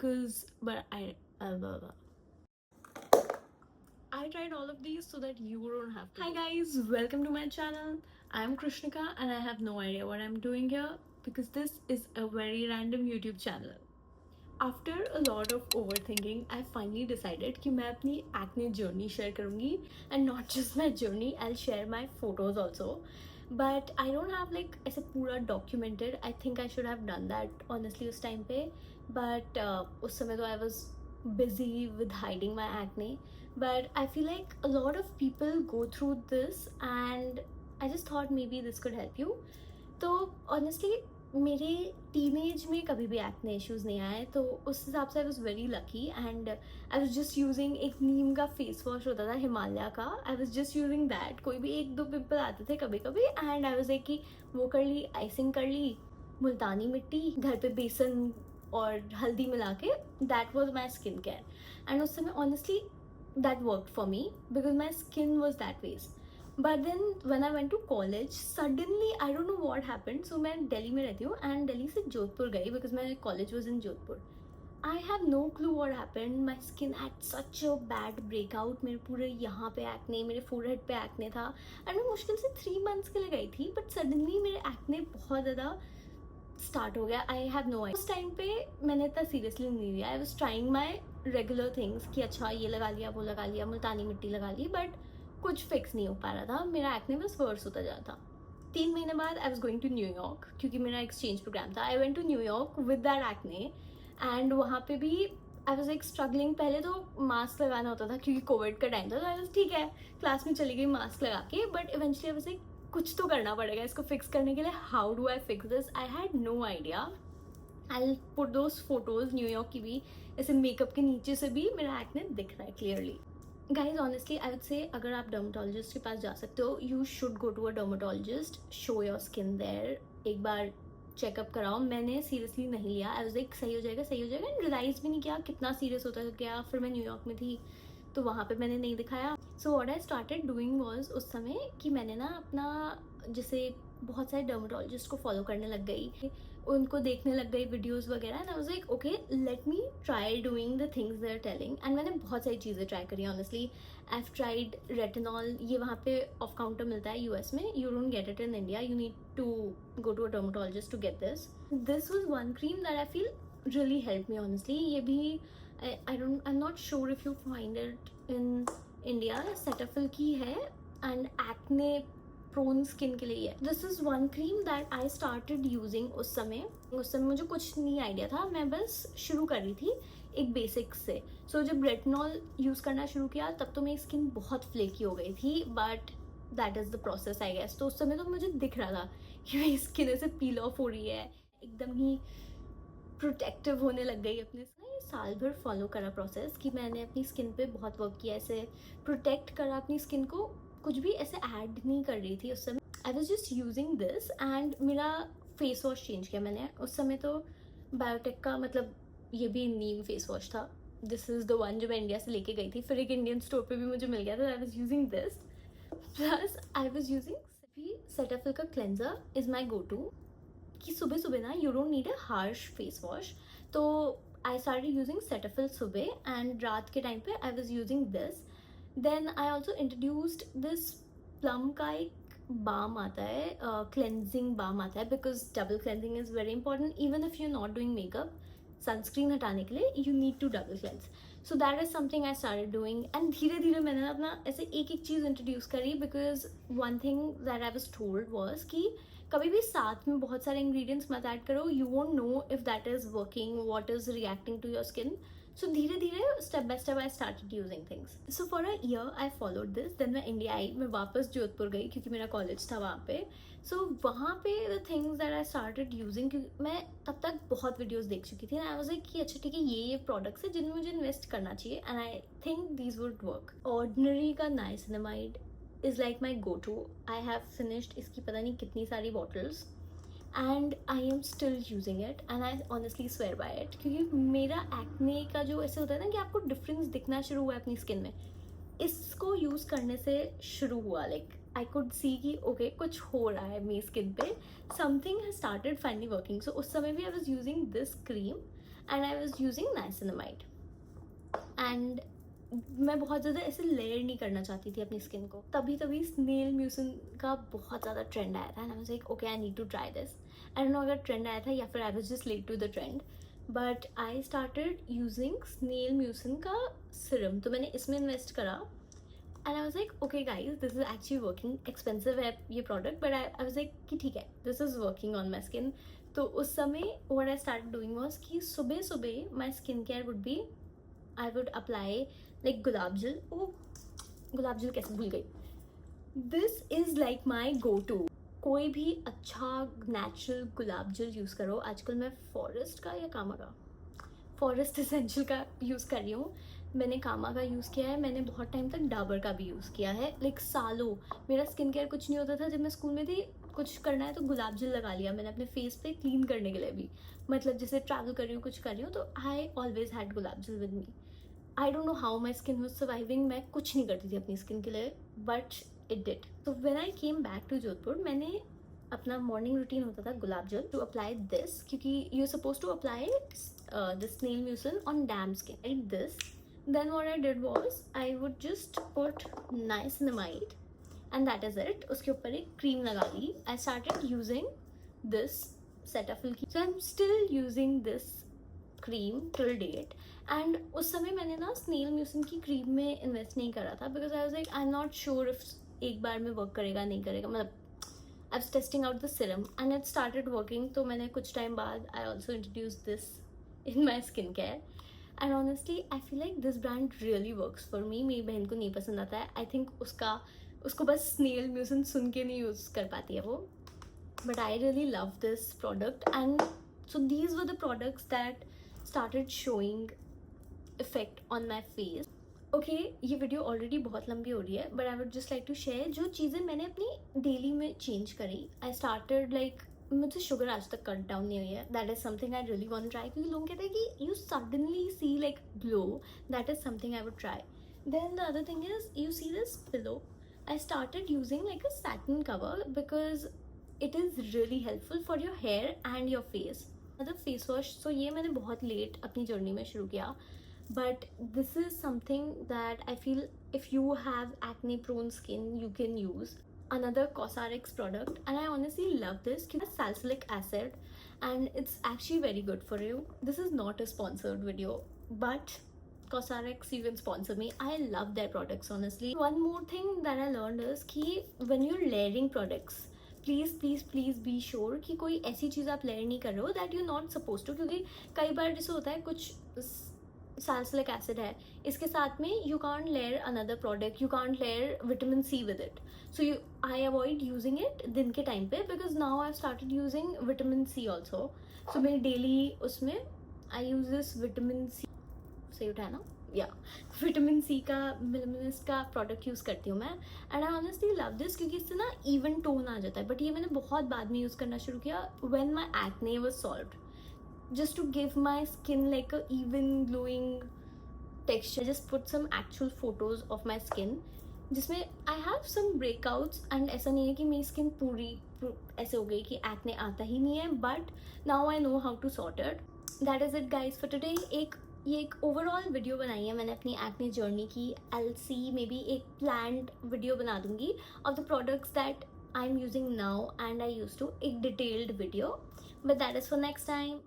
I tried all of these so that you don't have to. Hi guys, welcome to my channel. I'm Krishnika and I have no idea what I'm doing here because this is a very random YouTube channel. After a lot of overthinking, I finally decided कि मैं अपनी acne journey share करूँगी, and not just my journey, I'll share my photos also. But I don't have like ऐसे पूरा documented. I think I should have done that honestly उस time पे, but उस समय तो I was busy with hiding my acne. But I feel like a lot of people go through this, and I just thought maybe this could help you. तो honestly मेरे teenage में कभी भी acne issues नहीं आए, तो उस हिसाब से I was very lucky. And I was just using एक नीम का फेस वॉश होता था हिमालय का. I was just using that. कोई भी एक दो पिंपल आते थे कभी कभी, एंड आई वॉज लाइक कि वो कर ली, आइसिंग कर ली, मुल्तानी मिट्टी, घर पे बेसन और हल्दी मिला के, that was my skin care. And उस समय honestly that worked for me because my skin was that way. But then when I went to college, suddenly I don't know what happened. So मैं दिल्ली में रहती हूँ and Delhi से जोधपुर गई because my college was in Jodhpur. I have no clue what happened. My skin had such a bad breakout. मेरे पूरे यहाँ पे acne, मेरे forehead पे acne था, and मैं मुश्किल से 3 months के लिए गई थी. But suddenly मेरे acne बहुत ज़्यादा स्टार्ट हो गया. I have no idea. उस टाइम पे मैंने इतना सीरियसली नहीं लिया. I was trying my regular things कि अच्छा ये लगा लिया, वो लगा लिया, मुल्तानी मिट्टी लगा ली, बट कुछ फिक्स नहीं हो पा रहा था. मेरा एक्ने बस वर्स होता जा रहा था. 3 महीने बाद I was going to New York क्योंकि मेरा एक्सचेंज प्रोग्राम था. I went to New York with that acne, and वहाँ पे भी आई वॉज लाइक स्ट्रगलिंग. पहले तो मास्क लगाना होता था क्योंकि कोविड का टाइम था, तो आई वॉज ठीक है, क्लास में चली गई मास्क लगा के. But eventually I was like कुछ तो करना पड़ेगा इसको फिक्स करने के लिए. How do I fix this? I had no idea. I put those photos New York की भी, ऐसे मेकअप के नीचे से भी मेरा एक्ने दिख रहा है clearly. Guys honestly I would say अगर आप डर्माटोलॉजिस्ट के पास जा सकते हो, you should go to a dermatologist. Show your skin there. एक बार चेकअप कराओ. मैंने सीरियसली नहीं लिया. आई वाज लाइक सही हो जाएगा, सही हो जाएगा, एंड रियलाइज भी नहीं किया कितना सीरियस होता गया. फिर मैं न्यूयॉर्क में थी तो वहाँ पे मैंने नहीं दिखाया. So what I started doing was उस समय कि मैंने ना अपना जैसे बहुत सारे डर्माटोलॉजिस्ट को फॉलो करने लग गई, उनको देखने लग गई वीडियोस वगैरह. And I was like okay, let me try doing the things they are telling. And मैंने बहुत सारी चीज़ें ट्राई करी honestly. I have tried retinol. ये वहाँ पे ऑफ काउंटर मिलता है यूएस में. You don't get it in India. You need to go to a dermatologist to get this. This was one cream that I feel really help me honestly. ये भी I'm not sure if you find it in India. Cetaphil की है and acne prone skin के लिए है. This is one cream that I started using उस समय मुझे कुछ नहीं आइडिया था. मैं बस शुरू कर रही थी एक बेसिक से. सो जब रेटिनॉल यूज़ करना शुरू किया तब तो मेरी स्किन बहुत फ्लेकी हो गई थी, but that is the process I guess. तो उस समय तो मुझे दिख रहा था कि मेरी स्किन ऐसे पील ऑफ हो रही है, एकदम ही प्रोटेक्टिव होने लग गई अपने. साल भर फॉलो करा प्रोसेस कि मैंने अपनी स्किन पे बहुत वर्क किया, ऐसे प्रोटेक्ट करा अपनी स्किन को. कुछ भी ऐसे ऐड नहीं कर रही थी उस समय. I was just using this and मेरा फेस वॉश चेंज किया मैंने. उस समय तो बायोटेक का, मतलब ये भी नीम फेस वॉश था. दिस इज़ द वन जो मैं इंडिया से लेके गई थी. फिर एक इंडियन स्टोर पे भी मुझे मिल गया था. I was using this, plus I was using Cetaphil का cleanser is my go to. कि सुबह सुबह ना you don't need a harsh face wash. तो I started using Cetaphil सुबह, and रात के टाइम पे I was using this. Then I also introduced this plum का एक balm आता है, cleansing balm आता है, because double cleansing is very important. Even if you're not doing makeup, sunscreen हटाने के लिए you need to double cleanse. So that is something I started doing. And धीरे धीरे मैंने अपना ऐसे एक एक चीज़ introduce करी, because one thing that I was told was कि कभी भी साथ में बहुत सारे इंग्रेडिएंट्स मत ऐड करो. You won't know if that is working, what is reacting to your skin. So धीरे धीरे step by step I started using things. So for a year I followed this. Then मैं India आई, मैं वापस जोधपुर गई क्योंकि मेरा कॉलेज था वहाँ पे. सो वहाँ पे the things that I started using, क्योंकि मैं तब तक बहुत वीडियोज़ देख चुकी थी. आई वाज लाइक कि अच्छा ठीक है, ये प्रोडक्ट्स है जिनमें मुझे इन्वेस्ट करना चाहिए, and I think these would work. Ordinary का niacinamide is like my go-to. I have finished इसकी पता नहीं कितनी सारी bottles and I am still using it and I honestly swear by it. क्योंकि मेरा acne का जो ऐसे होता है ना कि आपको difference दिखना शुरू हुआ है अपनी skin में, इसको यूज़ करने से शुरू हुआ. like I could see कि okay कुछ हो रहा है मेरी skin पे, something has started finally working. So उस समय भी I was using this cream and I was using niacinamide. And मैं बहुत ज़्यादा ऐसे लेयर नहीं करना चाहती थी अपनी स्किन को. तभी तभी स्नेल म्यूसिन का बहुत ज़्यादा ट्रेंड आया था and I was like okay I need to try this. I don't know अगर ट्रेंड आया था या फिर I was just late to the trend, but I started using snail mucin का सिरम. तो मैंने इसमें इन्वेस्ट करा and I was like okay guys this is actually working. Expensive है ये product but I was like कि ठीक है this is working on my skin. तो उस समय what I started doing was कि सुबह सुबह my skin care would be I would apply like gulab jal. ओ गुलाब जल कैसे भूल गई. This is like my go to. कोई भी अच्छा नेचुरल गुलाब जल यूज़ करो. आजकल मैं फॉरेस्ट का या कामा का, फॉरेस्ट एसेंशियल का यूज़ कर रही हूँ. मैंने कामा का यूज़ किया है. मैंने बहुत टाइम तक डाबर का भी यूज़ किया है. लाइक सालों मेरा स्किन केयर कुछ नहीं होता था. जब मैं स्कूल में थी कुछ करना है तो गुलाब जल लगा लिया मैंने अपने फेस पे क्लीन करने के लिए भी. मतलब जैसे ट्रैवल कर रही हूँ कुछ कर रही हूँ तो I always had gulab jal with me. I don't know how my skin was surviving. मैं कुछ नहीं करती थी अपनी स्किन के लिए बट इट डिड. तो when I came back to Jodhpur मैंने अपना मॉर्निंग रूटीन होता था गुलाब जल टू अप्लाई दिस, क्योंकि you are suppose to apply this snail mucin on damp skin like this. Then what I did was I would just put niacinamide and that is it. उसके ऊपर एक cream लगा ली. I started using this Cetaphil की. So I am still using this cream till date. And उस समय मैंने ना स्नेल म्यूसिन की क्रीम में इन्वेस्ट नहीं करा था because I was like I am not sure if एक बार में वर्क करेगा नहीं करेगा. मतलब I was testing out the serum and it started working. तो मैंने कुछ टाइम बाद I also introduce this in my skin care and honestly I feel like this brand really works for me. मेरी बहन को नहीं पसंद आता है. आई थिंक उसको बस स्नेल म्यूसिन सुन के नहीं यूज़ कर पाती है वो. But I really love this product and so these were the products that started showing effect on my face. Okay ये वीडियो ऑलरेडी बहुत लंबी हो रही है but I would just like to share जो चीज़ें मैंने अपनी डेली में चेंज करी. आई स्टार्टेड लाइक मुझसे शुगर आज तक कट डाउन नहीं हुई है. That is something I really want to try, क्योंकि लोग कहते हैं कि you suddenly see like glow. That is something I would try. Then the other thing is you see this pillow. I started using like a satin cover because it is really helpful for your hair and your face. मतलब face wash so ये मैंने बहुत late अपनी जर्नी में शुरू किया but this is something that I feel if you have acne prone skin you can use. Another COSRX product and I honestly love this because salicylic acid and it's actually very good for you. This is not a sponsored video but COSRX you can sponsor me. I love their products honestly. One more thing that I learned is कि when you're layering products please please please be sure कि कोई ऐसी चीज़ आप layer नहीं कर रहे हो that you not suppose to. क्योंकि कई बार जैसे होता है कुछ सैलिसिलिक एसिड है इसके साथ में you can't layer another product, you can't layer vitamin C with it. So you I avoid using it दिन के टाइम पे because now I started using vitamin C also. So मेरी डेली उसमें I use this vitamin C. सही उठाया ना या vitamin C का मिनिमलिस्ट का प्रोडक्ट यूज़ करती हूँ मैं and I honestly love this क्योंकि इससे ना इवन टोन आ जाता है. बट ये मैंने बहुत बाद में यूज़ करना शुरू किया when my acne was solved just to give my skin like a even glowing texture. Just put some actual photos of my skin जिसमें I have some breakouts and ऐसा नहीं है कि मेरी स्किन पूरी ऐसे हो गई कि एक्ने आता ही नहीं है but now I know how to sort it. That is it guys for today. ये एक ओवरऑल वीडियो बनाई है मैंने अपनी एक्ने जर्नी की. आई सी मे बी एक प्लान्ड वीडियो बना दूंगी of the products that I am using now and I use to, एक detailed video but that is for next time.